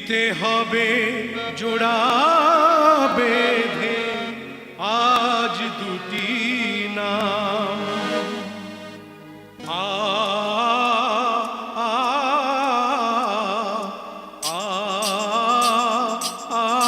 দিতে হবে জোড়া বেঁধে আজ দুটি নাম আ আ আ আ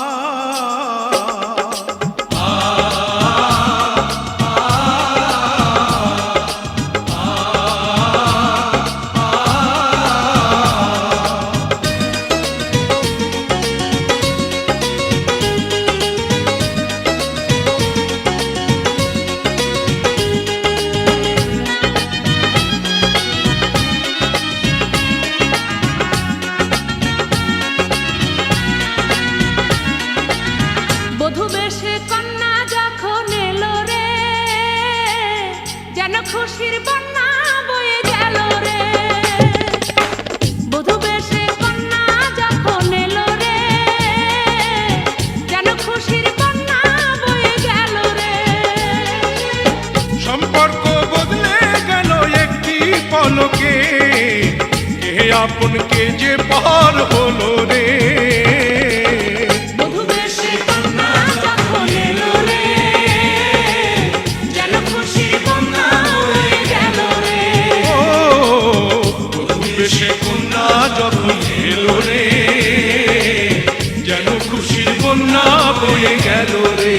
খুশির বন্যা বয়ে গেল রে বধূ বেশে কন্যা যখন এলো রে যেন খুশির বন্যা বয়ে গেল রে সম্পর্ক বদলে গেল একটি পলকে কে আপন কে যে পার হলো রে সে কন্যা যখন এলো রে যেন খুশির বন্যা বয়ে গেল রে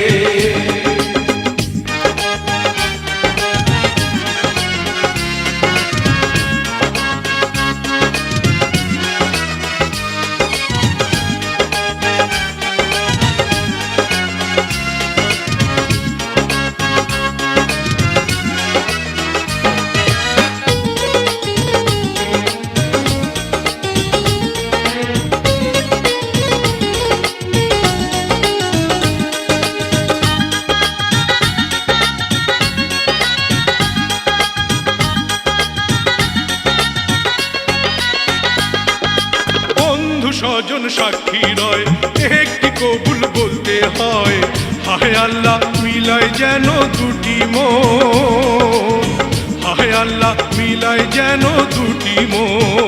স্বজন সাক্ষী রয় একটি কবুল বলতে হয় হায় আল্লাহ মিলায় যেন দুটি মন হায় আল্লাহ মিলায় যেন দুটি মন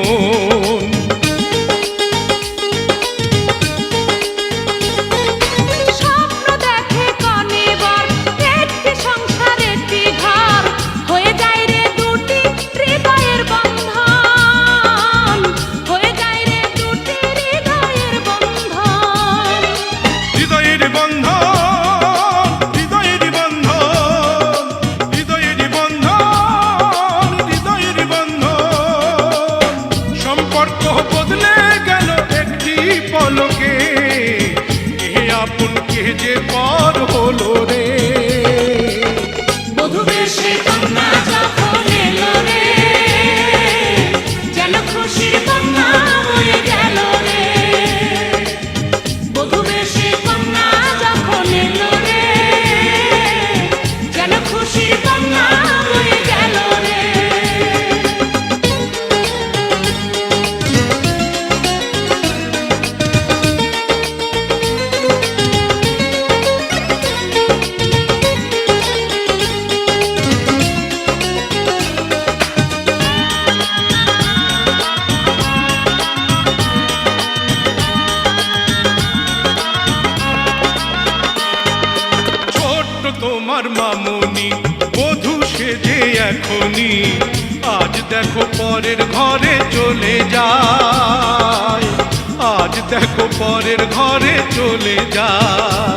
পলকে কে আপন কে যে পার হলো রে বধূ বেশে কন্যা যখন এলো রে যেন খুশির বন্যা বয়ে গেল রে বধূ বেশে কন্যা যখন এলো রে যেন খুশির বন্যা বয়ে গেল রে তোমার মামুনি বধূ সেজে এখনই আজ দেখো পরের ঘরে চলে যায় আজ দেখো পরের ঘরে চলে যায়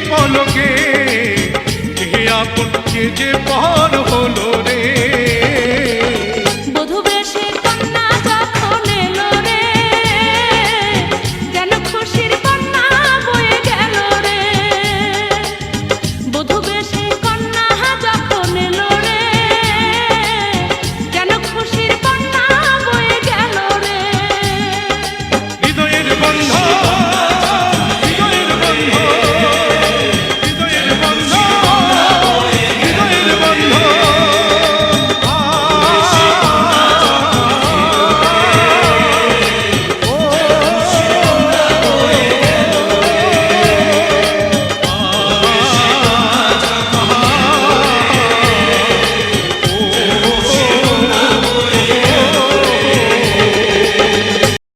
পলকে কে আপন কে যে পার হলো